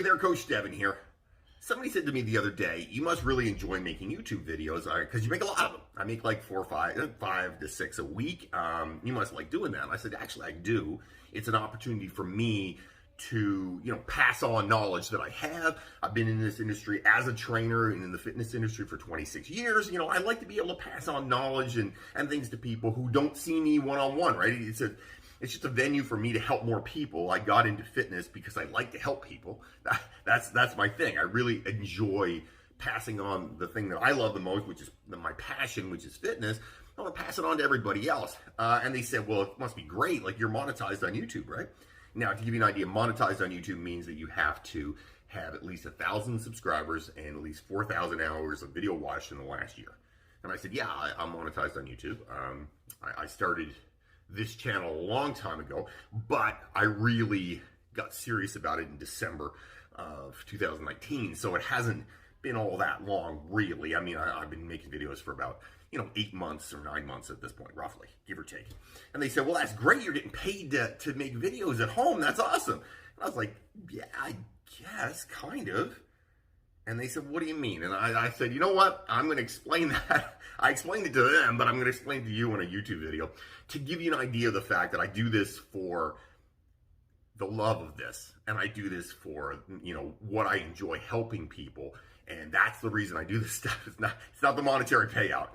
Hey there, Coach Devin here. Somebody said to me the other day, you must really enjoy making YouTube videos because you make a lot of them. I make like 4 or 5 to 6 a week. You must like doing that. And I said, actually, I do. It's an opportunity for me to, pass on knowledge that I have. I've been in this industry as a trainer and in the fitness industry for 26 years. I like to be able to pass on knowledge and things to people who don't see me one-on-one, right? It's just a venue for me to help more people. I got into fitness because I like to help people. That's my thing. I really enjoy passing on the thing that I love the most, which is my passion, which is fitness. I want to pass it on to everybody else. And they said, well, it must be great. Like, you're monetized on YouTube, right? Now, to give you an idea, monetized on YouTube means that you have to have at least 1,000 subscribers and at least 4,000 hours of video watched in the last year. And I said, yeah, I'm monetized on YouTube. I started this channel a long time ago, but I really got serious about it in December of 2019. So it hasn't been all that long, really. I mean, I've been making videos for about, 8 months or 9 months at this point, roughly, give or take. And they said, well, that's great. You're getting paid to make videos at home. That's awesome. And I was like, yeah, I guess, kind of. And they said, what do you mean? And I said, you know what? I'm going to explain that. I explained it to them, but I'm going to explain it to you in a YouTube video to give you an idea of the fact that I do this for the love of this. And I do this for, what I enjoy, helping people. And that's the reason I do this stuff. It's not the monetary payout.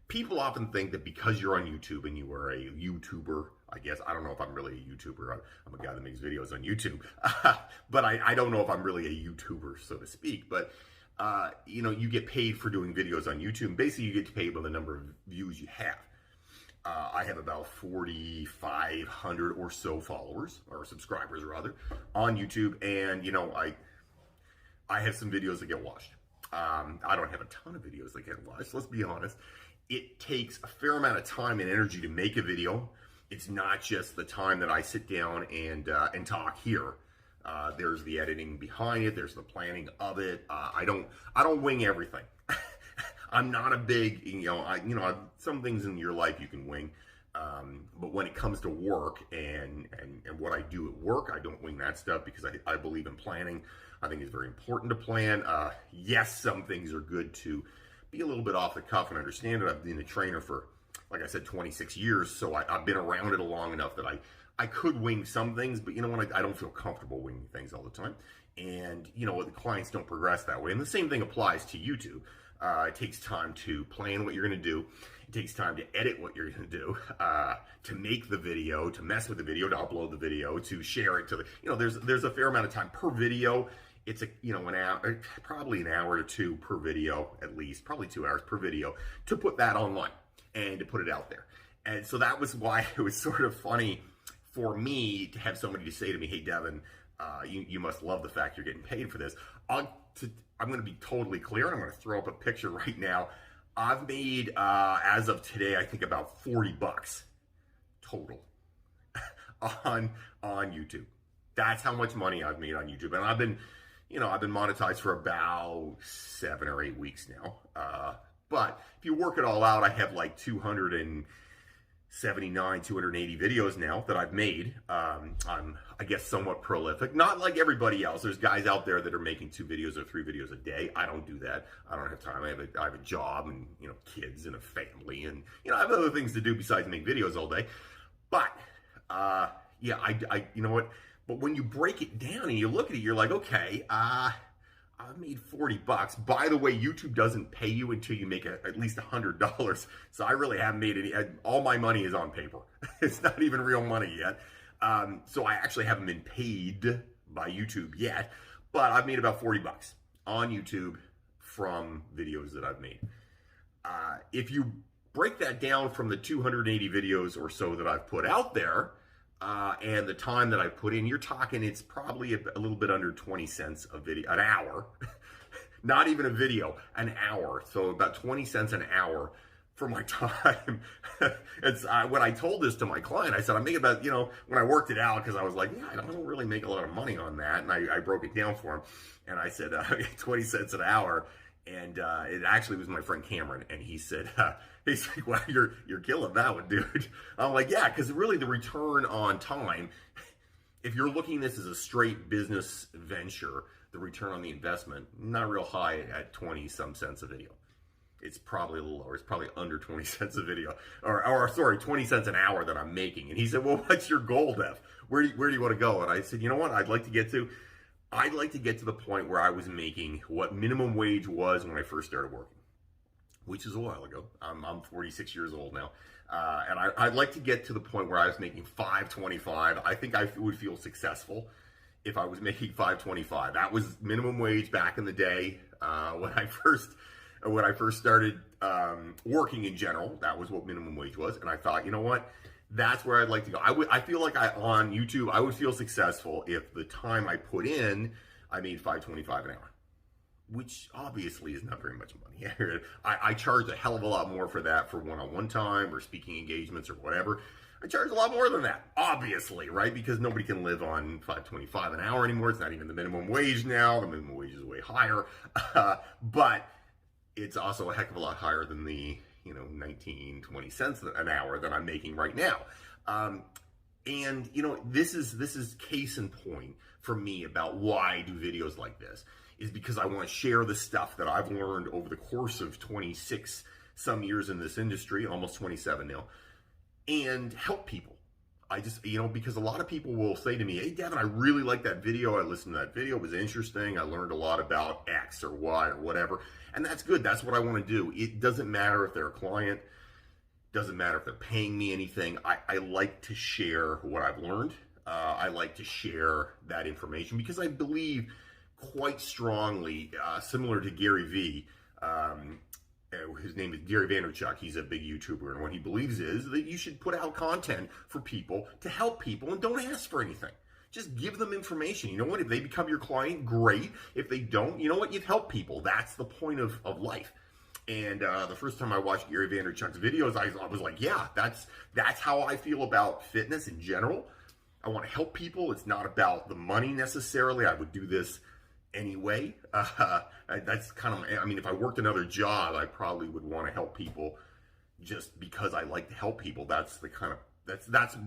People often think that because you're on YouTube and you are a YouTuber, I guess, I don't know if I'm really a YouTuber. I'm a guy that makes videos on YouTube. But I don't know if I'm really a YouTuber, so to speak. But, you get paid for doing videos on YouTube. Basically, you get paid by the number of views you have. I have about 4,500 or so followers, or subscribers rather, on YouTube. And, I have some videos that get watched. I don't have a ton of videos that get watched, let's be honest. It takes a fair amount of time and energy to make a video. It's not just the time that I sit down and talk here. There's the editing behind it. There's the planning of it. I don't wing everything. I'm not a big, some things in your life you can wing. But when it comes to work and what I do at work, I don't wing that stuff because I believe in planning. I think it's very important to plan. Yes, some things are good to be a little bit off the cuff and understand it. I've been a trainer for, like I said, 26 years. So I've been around it long enough that I could wing some things, but I don't feel comfortable winging things all the time. And, the clients don't progress that way. And the same thing applies to YouTube. It takes time to plan what you're going to do. It takes time to edit what you're going to do, to make the video, to mess with the video, to upload the video, to share it to the, there's a fair amount of time per video. It's an hour, probably an hour or two per video, at least, probably 2 hours per video, to put that online and to put it out there. And so that was why it was sort of funny for me to have somebody to say to me, hey, Devin, you must love the fact you're getting paid for this. I'm going to be totally clear, and I'm going to throw up a picture right now. I've made, as of today, I think about $40 total on YouTube. That's how much money I've made on YouTube. And I've been monetized for about 7 or 8 weeks now. But if you work it all out, I have like 279, 280 videos now that I've made. I'm, I guess, somewhat prolific. Not like everybody else. There's guys out there that are making 2 videos or 3 videos a day. I don't do that. I don't have time. I have a job and, kids and a family. And, I have other things to do besides make videos all day. But, yeah, you know what? But when you break it down and you look at it, you're like, okay, I've made $40. By the way, YouTube doesn't pay you until you make at least $100. So I really haven't made any. All my money is on paper. It's not even real money yet. So I actually haven't been paid by YouTube yet. But I've made about $40 on YouTube from videos that I've made. If you break that down from the 280 videos or so that I've put out there, and the time that I put in, you're talking, it's probably a little bit under 20 cents a video, an hour, not even a video, an hour. So about 20 cents an hour for my time. It's when I told this to my client, I said, I'm making about, when I worked it out, because I was like, yeah, I don't really make a lot of money on that. And I broke it down for him. And I said, 20 cents an hour. And it actually was my friend Cameron, and he said, he's like, wow, you're killing that one, dude. I'm like, yeah, because really the return on time, if you're looking at this as a straight business venture, the return on the investment, not real high at 20 some cents a video. It's probably a little lower. It's probably under 20 cents a video, or sorry, 20 cents an hour that I'm making. And he said, well, what's your goal, Dev? Where do you want to go? And I said, you know what? I'd like to get to the point where I was making what minimum wage was when I first started working, which is a while ago. I'm 46 years old now. And I'd like to get to the point where I was making $5.25. I think I would feel successful if I was making $5.25. That was minimum wage back in the day when I first started working in general. That was what minimum wage was. And I thought, you know what? That's where I'd like to go. I feel like on YouTube, I would feel successful if the time I put in, I made $5.25 an hour, which obviously is not very much money. I charge a hell of a lot more for that for one-on-one time or speaking engagements or whatever. I charge a lot more than that, obviously, right? Because nobody can live on $5.25 an hour anymore. It's not even the minimum wage now. The minimum wage is way higher. But it's also a heck of a lot higher than the 19, 20 cents an hour that I'm making right now. And this is case in point for me about why I do videos like this, is because I want to share the stuff that I've learned over the course of 26 some years in this industry, almost 27 now, and help people. I just, because a lot of people will say to me, hey, Devin, I really like that video. I listened to that video. It was interesting. I learned a lot about X or Y or whatever. And that's good. That's what I want to do. It doesn't matter if they're a client. Doesn't matter if they're paying me anything. I like to share what I've learned. I like to share that information because I believe quite strongly, similar to Gary Vee, his name is Gary Vaynerchuk. He's a big YouTuber, and what he believes is that you should put out content for people to help people and don't ask for anything. Just give them information. You know what? If they become your client, great. If they don't, you know what? You've helped people. That's the point of life. And the first time I watched Gary Vaynerchuk's videos, I was like, yeah, that's how I feel about fitness in general. I want to help people. It's not about the money necessarily. I would do this anyway. That's kind of, if I worked another job, I probably would want to help people just because I like to help people. That's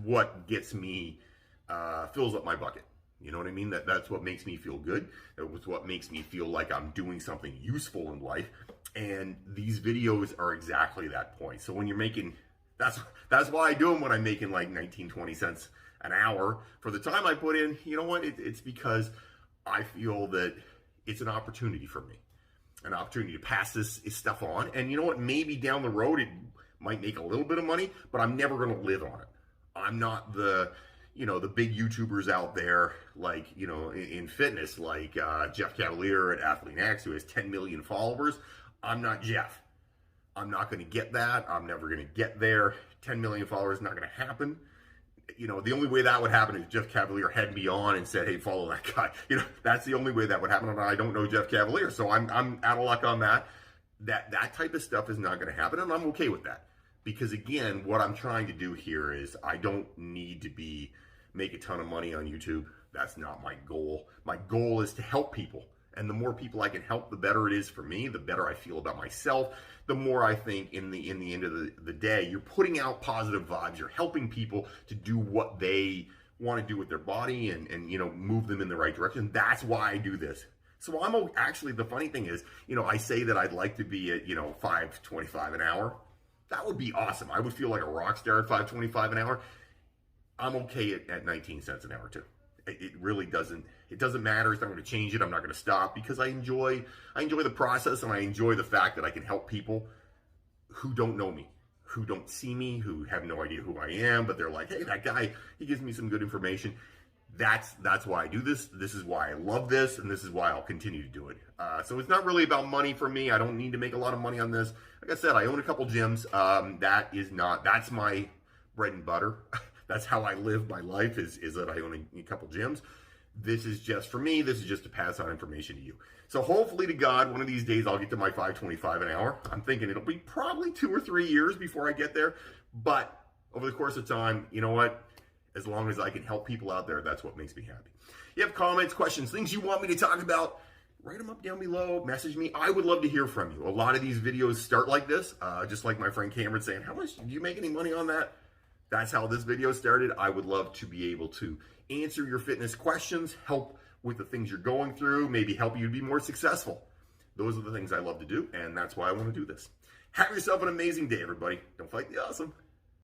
what gets me, fills up my bucket. You know what I mean? That's what makes me feel good. It's what makes me feel like I'm doing something useful in life. And these videos are exactly that point. So when you're making, that's why I do them when I'm making like 19, 20 cents an hour for the time I put in. You know what? It's because I feel that it's an opportunity for me, an opportunity to pass this stuff on. And you know what? Maybe down the road, it might make a little bit of money, but I'm never going to live on it. I'm not the big YouTubers out there, like, in fitness, like Jeff Cavaliere at Athlete X, who has 10 million followers. I'm not Jeff. I'm not going to get that. I'm never going to get there. 10 million followers is not going to happen. The only way that would happen is Jeff Cavaliere had me on and said, hey, follow that guy. That's the only way that would happen. And I don't know Jeff Cavaliere, so I'm out of luck on that. That type of stuff is not going to happen, and I'm okay with that. Because again, what I'm trying to do here is I don't need to make a ton of money on YouTube. That's not my goal. My goal is to help people. And the more people I can help, the better it is for me, the better I feel about myself. The more I think in the end of the day, you're putting out positive vibes. You're helping people to do what they want to do with their body and move them in the right direction. That's why I do this. So actually, the funny thing is, I say that I'd like to be at, $5.25 an hour. That would be awesome. I would feel like a rock star at $5.25 an hour. I'm okay at 19 cents an hour too. It really doesn't matter. It's not going to change it. I'm not going to stop because I enjoy the process, and I enjoy the fact that I can help people who don't know me, who don't see me, who have no idea who I am, but they're like, hey, that guy, he gives me some good information. That's why I do this. This is why I love this, and this is why I'll continue to do it. So it's not really about money for me. I don't need to make a lot of money on this. Like I said, I own a couple gyms. That's my bread and butter. That's how I live my life, is that I own a couple gyms. This is just for me. This is just to pass on information to you. So hopefully to God, one of these days I'll get to my $5.25 an hour. I'm thinking it'll be probably 2 or 3 years before I get there. But over the course of time, you know what? As long as I can help people out there, that's what makes me happy. You have comments, questions, things you want me to talk about, write them up down below, message me. I would love to hear from you. A lot of these videos start like this, just like my friend Cameron saying, how much, do you make any money on that? That's how this video started. I would love to be able to answer your fitness questions, help with the things you're going through, maybe help you to be more successful. Those are the things I love to do, and that's why I want to do this. Have yourself an amazing day, everybody. Don't fight the awesome.